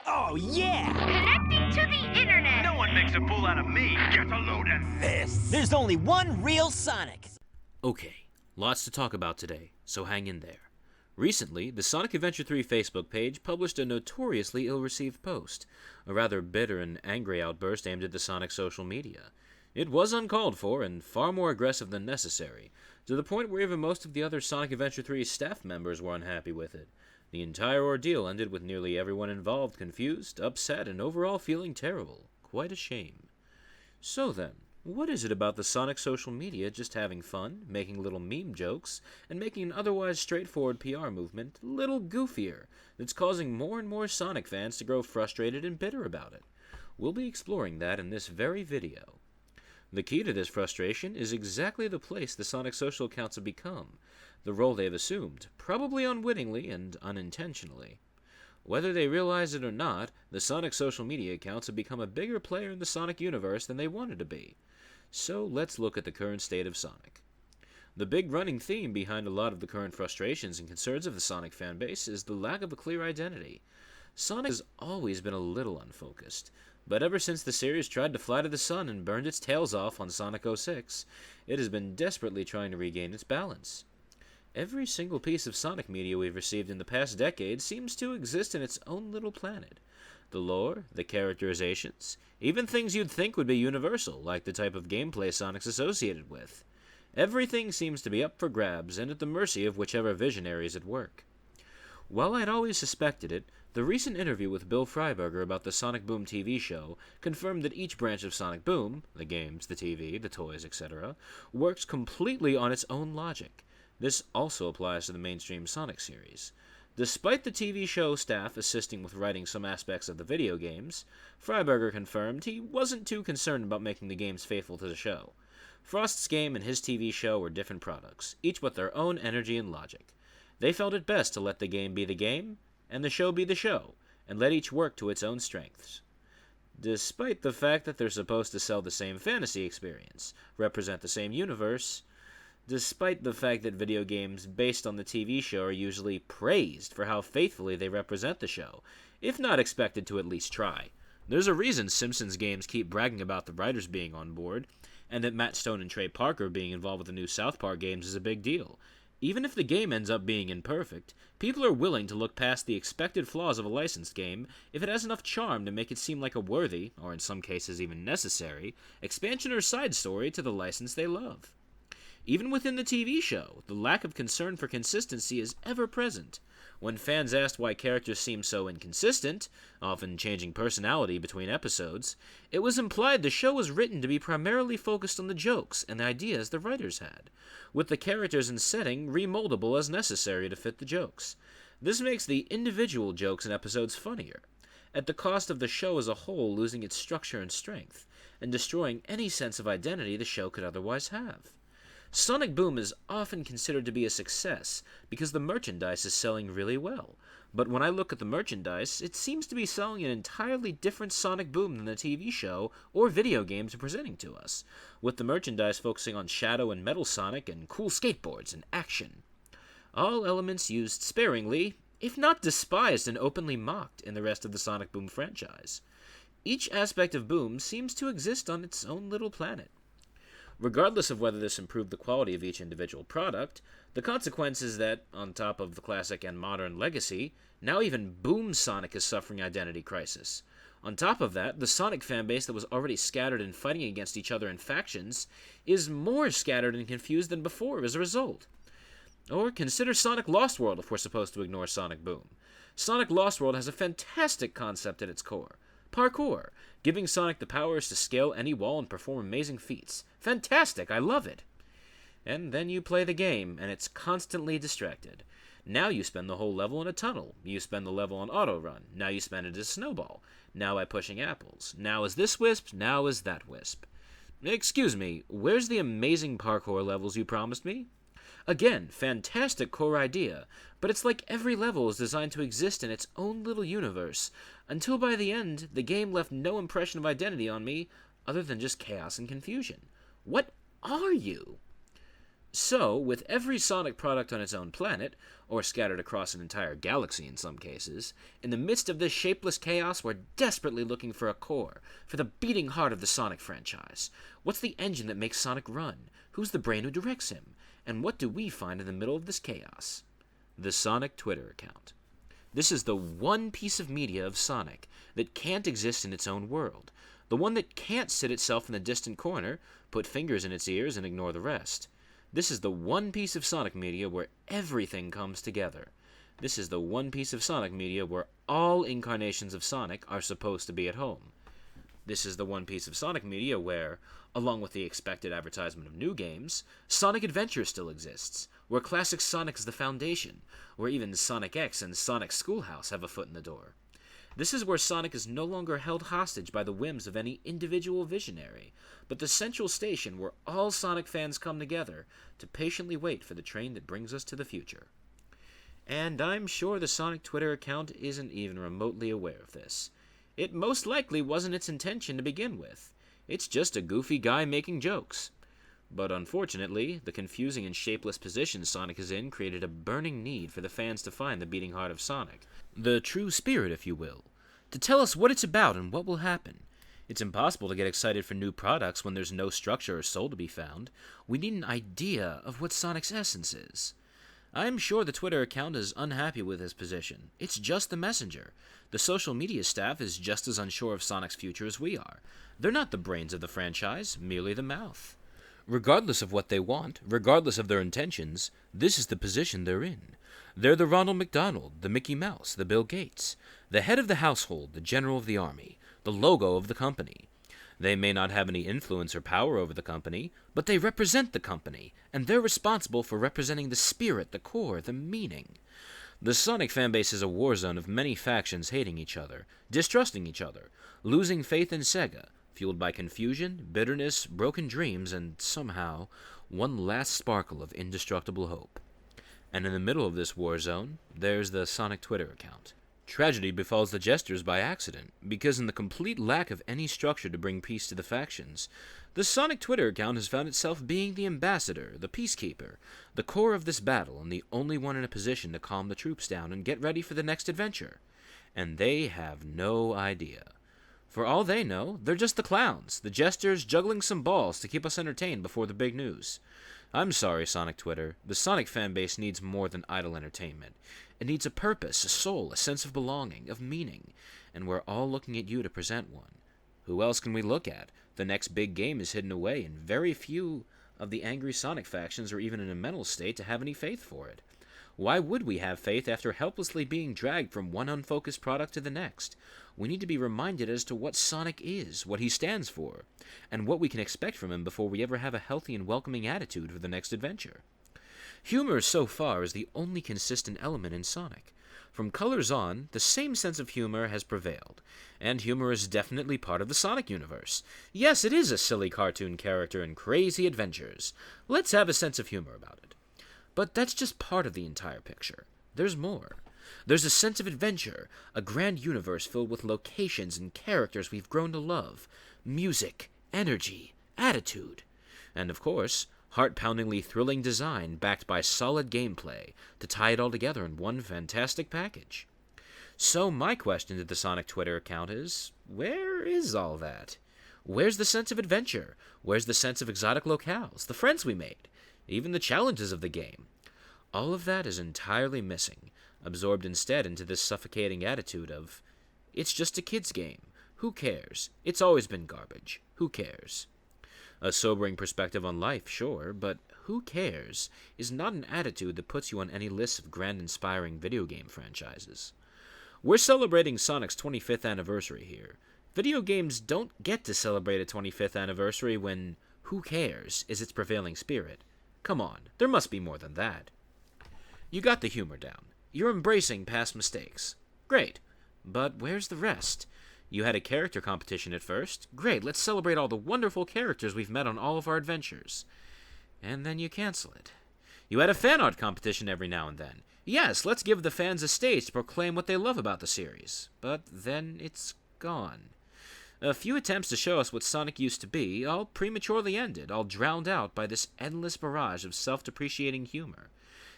Oh, yeah! Connecting to the internet. No one makes a fool out of me. Get a load of this. There's only one real Sonic. Okay, lots to talk about today, so hang in there. Recently, the Sonic Adventure 3 Facebook page published a notoriously ill-received post, a rather bitter and angry outburst aimed at the Sonic social media. It was uncalled for and far more aggressive than necessary, to the point where even most of the other Sonic Adventure 3 staff members were unhappy with it. The entire ordeal ended with nearly everyone involved confused, upset, and overall feeling terrible. Quite a shame. So then, what is it about the Sonic social media just having fun, making little meme jokes, and making an otherwise straightforward PR movement a little goofier, that's causing more and more Sonic fans to grow frustrated and bitter about it? We'll be exploring that in this very video. The key to this frustration is exactly the place the Sonic social accounts have become, the role they've assumed, probably unwittingly and unintentionally. Whether they realize it or not, the Sonic social media accounts have become a bigger player in the Sonic universe than they wanted to be. So let's look at the current state of Sonic. The big running theme behind a lot of the current frustrations and concerns of the Sonic fanbase is the lack of a clear identity. Sonic has always been a little unfocused, but ever since the series tried to fly to the sun and burned its tails off on Sonic 06, it has been desperately trying to regain its balance. Every single piece of Sonic media we've received in the past decade seems to exist in its own little planet. The lore, the characterizations, even things you'd think would be universal, like the type of gameplay Sonic's associated with. Everything seems to be up for grabs and at the mercy of whichever visionary is at work. While I'd always suspected it, the recent interview with Bill Freiberger about the Sonic Boom TV show confirmed that each branch of Sonic Boom, the games, the TV, the toys, etc., works completely on its own logic. This also applies to the mainstream Sonic series. Despite the TV show staff assisting with writing some aspects of the video games, Freiberger confirmed he wasn't too concerned about making the games faithful to the show. Frost's game and his TV show were different products, each with their own energy and logic. They felt it best to let the game be the game, and the show be the show, and let each work to its own strengths. Despite the fact that they're supposed to sell the same fantasy experience, represent the same universe, despite the fact that video games based on the TV show are usually praised for how faithfully they represent the show, if not expected to at least try. There's a reason Simpsons games keep bragging about the writers being on board, and that Matt Stone and Trey Parker being involved with the new South Park games is a big deal. Even if the game ends up being imperfect, people are willing to look past the expected flaws of a licensed game if it has enough charm to make it seem like a worthy, or in some cases even necessary, expansion or side story to the license they love. Even within the TV show, the lack of concern for consistency is ever present. When fans asked why characters seem so inconsistent, often changing personality between episodes, it was implied the show was written to be primarily focused on the jokes and the ideas the writers had, with the characters and setting remoldable as necessary to fit the jokes. This makes the individual jokes in episodes funnier, at the cost of the show as a whole losing its structure and strength, and destroying any sense of identity the show could otherwise have. Sonic Boom is often considered to be a success because the merchandise is selling really well, but when I look at the merchandise, it seems to be selling an entirely different Sonic Boom than the TV show or video games are presenting to us, with the merchandise focusing on Shadow and Metal Sonic and cool skateboards and action. All elements used sparingly, if not despised and openly mocked in the rest of the Sonic Boom franchise. Each aspect of Boom seems to exist on its own little planet. Regardless of whether this improved the quality of each individual product, the consequence is that, on top of the classic and modern legacy, now even Boom Sonic is suffering identity crisis. On top of that, the Sonic fanbase that was already scattered and fighting against each other in factions is more scattered and confused than before as a result. Or consider Sonic Lost World if we're supposed to ignore Sonic Boom. Sonic Lost World has a fantastic concept at its core. Parkour, giving Sonic the powers to scale any wall and perform amazing feats. Fantastic, I love it. And then you play the game, and it's constantly distracted. Now you spend the whole level in a tunnel. You spend the level on auto run. Now you spend it as a snowball. Now by pushing apples. Now as this wisp, now as that wisp. Excuse me, where's the amazing parkour levels you promised me? Again, fantastic core idea, but it's like every level is designed to exist in its own little universe, until by the end, the game left no impression of identity on me other than just chaos and confusion. What are you? So, with every Sonic product on its own planet, or scattered across an entire galaxy in some cases, in the midst of this shapeless chaos, we're desperately looking for a core, for the beating heart of the Sonic franchise. What's the engine that makes Sonic run? Who's the brain who directs him? And what do we find in the middle of this chaos? The Sonic Twitter account. This is the one piece of media of Sonic that can't exist in its own world, the one that can't sit itself in the distant corner, put fingers in its ears, and ignore the rest. This is the one piece of Sonic media where everything comes together. This is the one piece of Sonic media where all incarnations of Sonic are supposed to be at home. This is the one piece of Sonic media where, along with the expected advertisement of new games, Sonic Adventure still exists, where classic Sonic is the foundation, where even Sonic X and Sonic Schoolhouse have a foot in the door. This is where Sonic is no longer held hostage by the whims of any individual visionary, but the central station where all Sonic fans come together to patiently wait for the train that brings us to the future. And I'm sure the Sonic Twitter account isn't even remotely aware of this. It most likely wasn't its intention to begin with. It's just a goofy guy making jokes. But unfortunately, the confusing and shapeless position Sonic is in created a burning need for the fans to find the beating heart of Sonic. The true spirit, if you will. To tell us what it's about and what will happen. It's impossible to get excited for new products when there's no structure or soul to be found. We need an idea of what Sonic's essence is. I'm sure the Twitter account is unhappy with his position. It's just the messenger. The social media staff is just as unsure of Sonic's future as we are. They're not the brains of the franchise, merely the mouth. Regardless of what they want, regardless of their intentions, this is the position they're in. They're the Ronald McDonald, the Mickey Mouse, the Bill Gates, the head of the household, the general of the army, the logo of the company. They may not have any influence or power over the company, but they represent the company, and they're responsible for representing the spirit, the core, the meaning. The Sonic fanbase is a war zone of many factions hating each other, distrusting each other, losing faith in Sega, fueled by confusion, bitterness, broken dreams, and somehow, one last sparkle of indestructible hope. And in the middle of this war zone, there's the Sonic Twitter account. Tragedy befalls the jesters by accident, because in the complete lack of any structure to bring peace to the factions, the Sonic Twitter account has found itself being the ambassador, the peacekeeper, the core of this battle, and the only one in a position to calm the troops down and get ready for the next adventure. And they have no idea. For all they know, they're just the clowns, the jesters juggling some balls to keep us entertained before the big news. I'm sorry, Sonic Twitter. The Sonic fanbase needs more than idle entertainment. It needs a purpose, a soul, a sense of belonging, of meaning, and we're all looking at you to present one. Who else can we look at? The next big game is hidden away, and very few of the angry Sonic factions are even in a mental state to have any faith for it. Why would we have faith after helplessly being dragged from one unfocused product to the next? We need to be reminded as to what Sonic is, what he stands for, and what we can expect from him before we ever have a healthy and welcoming attitude for the next adventure. Humor, so far, is the only consistent element in Sonic. From Colors on, the same sense of humor has prevailed, and humor is definitely part of the Sonic universe. Yes, it is a silly cartoon character in crazy adventures. Let's have a sense of humor about it. But that's just part of the entire picture. There's more. There's a sense of adventure, a grand universe filled with locations and characters we've grown to love, music, energy, attitude, and of course, heart-poundingly thrilling design backed by solid gameplay to tie it all together in one fantastic package. So my question to the Sonic Twitter account is, where is all that? Where's the sense of adventure? Where's the sense of exotic locales, the friends we made, even the challenges of the game? All of that is entirely missing, absorbed instead into this suffocating attitude of, it's just a kid's game. Who cares? It's always been garbage. Who cares? A sobering perspective on life, sure, but who cares is not an attitude that puts you on any list of grand inspiring video game franchises. We're celebrating Sonic's 25th anniversary here. Video games don't get to celebrate a 25th anniversary when who cares is its prevailing spirit. Come on, there must be more than that. You got the humor down. You're embracing past mistakes. Great. But where's the rest? You had a character competition at first. Great, let's celebrate all the wonderful characters we've met on all of our adventures. And then you cancel it. You had a fan art competition every now and then. Yes, let's give the fans a stage to proclaim what they love about the series. But then it's gone. A few attempts to show us what Sonic used to be, all prematurely ended, all drowned out by this endless barrage of self-depreciating humor.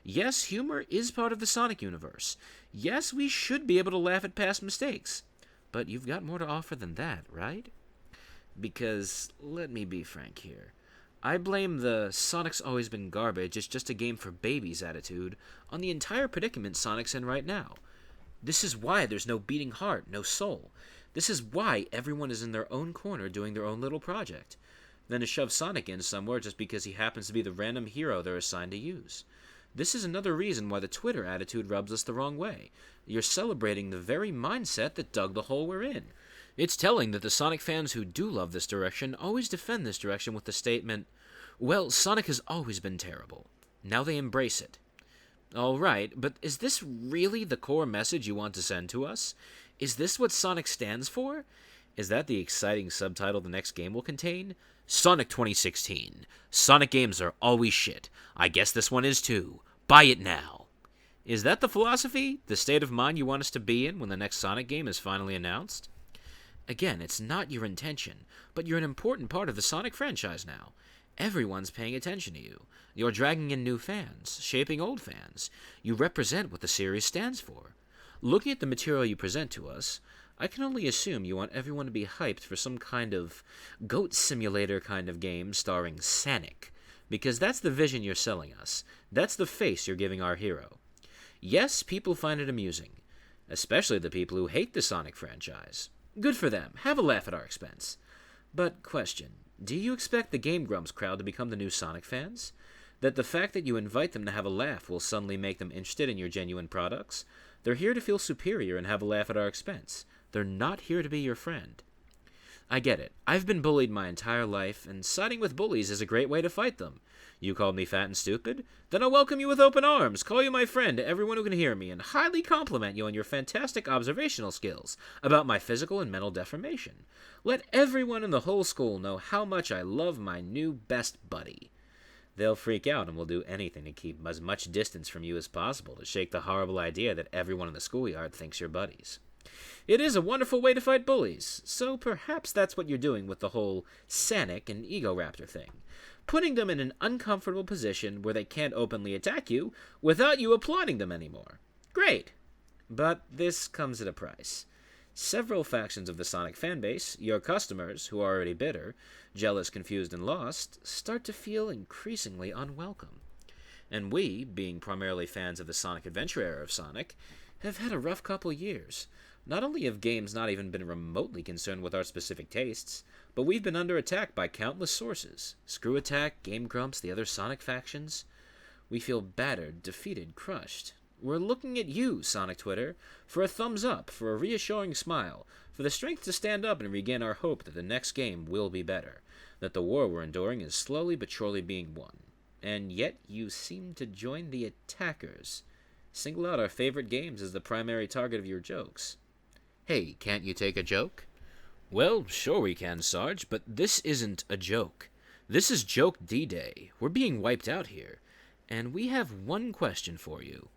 Yes, humor is part of the Sonic universe. Yes, we should be able to laugh at past mistakes. But you've got more to offer than that, right? Because, let me be frank here, I blame the Sonic's always been garbage, it's just a game for babies attitude on the entire predicament Sonic's in right now. This is why there's no beating heart, no soul. This is why everyone is in their own corner doing their own little project. Then to shove Sonic in somewhere just because he happens to be the random hero they're assigned to use. This is another reason why the Twitter attitude rubs us the wrong way. You're celebrating the very mindset that dug the hole we're in. It's telling that the Sonic fans who do love this direction always defend this direction with the statement, well, Sonic has always been terrible. Now they embrace it. Alright, but is this really the core message you want to send to us? Is this what Sonic stands for? Is that the exciting subtitle the next game will contain? Sonic 2016. Sonic games are always shit. I guess this one is too. Buy it now. Is that the philosophy? The state of mind you want us to be in when the next Sonic game is finally announced? Again, it's not your intention, but you're an important part of the Sonic franchise now. Everyone's paying attention to you. You're dragging in new fans, shaping old fans. You represent what the series stands for. Looking at the material you present to us, I can only assume you want everyone to be hyped for some kind of goat simulator kind of game starring Sonic, because that's the vision you're selling us. That's the face you're giving our hero. Yes, people find it amusing, especially the people who hate the Sonic franchise. Good for them. Have a laugh at our expense. But question, do you expect the Game Grumps crowd to become the new Sonic fans? That the fact that you invite them to have a laugh will suddenly make them interested in your genuine products? They're here to feel superior and have a laugh at our expense. They're not here to be your friend. I get it. I've been bullied my entire life, and siding with bullies is a great way to fight them. You called me fat and stupid? Then I'll welcome you with open arms, call you my friend to everyone who can hear me, and highly compliment you on your fantastic observational skills about my physical and mental deformation. Let everyone in the whole school know how much I love my new best buddy. They'll freak out and will do anything to keep as much distance from you as possible to shake the horrible idea that everyone in the schoolyard thinks you're buddies. It is a wonderful way to fight bullies, so perhaps that's what you're doing with the whole Sonic and Ego Raptor thing. Putting them in an uncomfortable position where they can't openly attack you without you applauding them anymore. Great! But this comes at a price. Several factions of the Sonic fanbase, your customers, who are already bitter, jealous, confused, and lost, start to feel increasingly unwelcome. And we, being primarily fans of the Sonic Adventure era of Sonic, have had a rough couple years. Not only have games not even been remotely concerned with our specific tastes, but we've been under attack by countless sources. Screw Attack, Game Grumps, the other Sonic factions. We feel battered, defeated, crushed. We're looking at you, Sonic Twitter, for a thumbs up, for a reassuring smile, for the strength to stand up and regain our hope that the next game will be better, that the war we're enduring is slowly but surely being won. And yet you seem to join the attackers. Single out our favorite games as the primary target of your jokes. Hey, can't you take a joke? Well, sure we can, Sarge, but this isn't a joke. This is Joke D-Day. We're being wiped out here. And we have one question for you.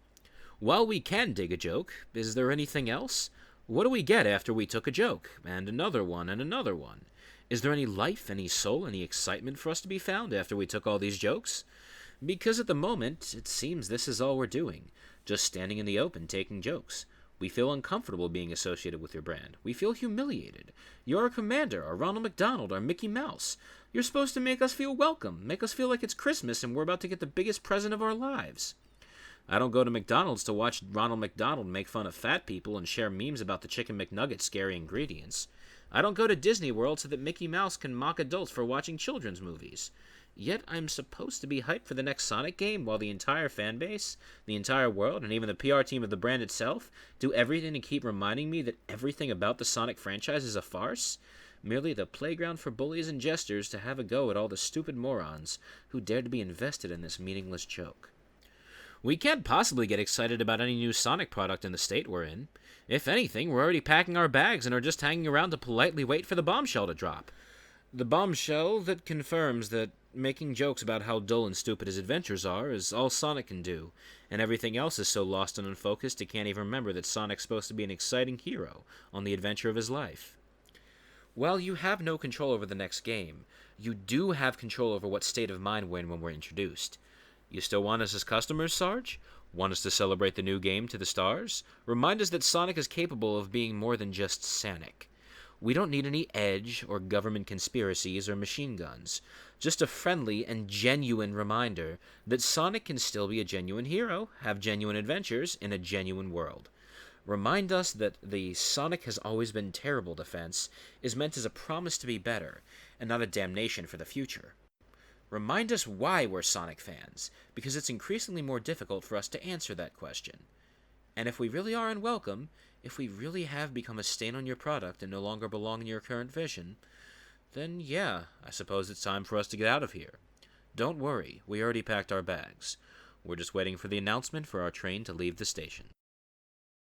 While we can dig a joke, is there anything else? What do we get after we took a joke? And another one, and another one. Is there any life, any soul, any excitement for us to be found after we took all these jokes? Because at the moment, it seems this is all we're doing. Just standing in the open taking jokes. We feel uncomfortable being associated with your brand. We feel humiliated. You're our commander, our Ronald McDonald, our Mickey Mouse. You're supposed to make us feel welcome, make us feel like it's Christmas and we're about to get the biggest present of our lives. I don't go to McDonald's to watch Ronald McDonald make fun of fat people and share memes about the Chicken McNugget's scary ingredients. I don't go to Disney World so that Mickey Mouse can mock adults for watching children's movies. Yet I'm supposed to be hyped for the next Sonic game while the entire fanbase, the entire world, and even the PR team of the brand itself do everything to keep reminding me that everything about the Sonic franchise is a farce? Merely the playground for bullies and jesters to have a go at all the stupid morons who dare to be invested in this meaningless joke. We can't possibly get excited about any new Sonic product in the state we're in. If anything, we're already packing our bags and are just hanging around to politely wait for the bombshell to drop. The bombshell that confirms that making jokes about how dull and stupid his adventures are is all Sonic can do, and everything else is so lost and unfocused it can't even remember that Sonic's supposed to be an exciting hero on the adventure of his life. While you have no control over the next game, you do have control over what state of mind we're in when we're introduced. You still want us as customers, Sarge? Want us to celebrate the new game to the stars? Remind us that Sonic is capable of being more than just Sonic. We don't need any edge or government conspiracies or machine guns. Just a friendly and genuine reminder that Sonic can still be a genuine hero, have genuine adventures in a genuine world. Remind us that the Sonic has always been terrible defense is meant as a promise to be better, and not a damnation for the future. Remind us why we're Sonic fans, because it's increasingly more difficult for us to answer that question. And if we really are unwelcome, if we really have become a stain on your product and no longer belong in your current vision, then yeah, I suppose it's time for us to get out of here. Don't worry, we already packed our bags. We're just waiting for the announcement for our train to leave the station.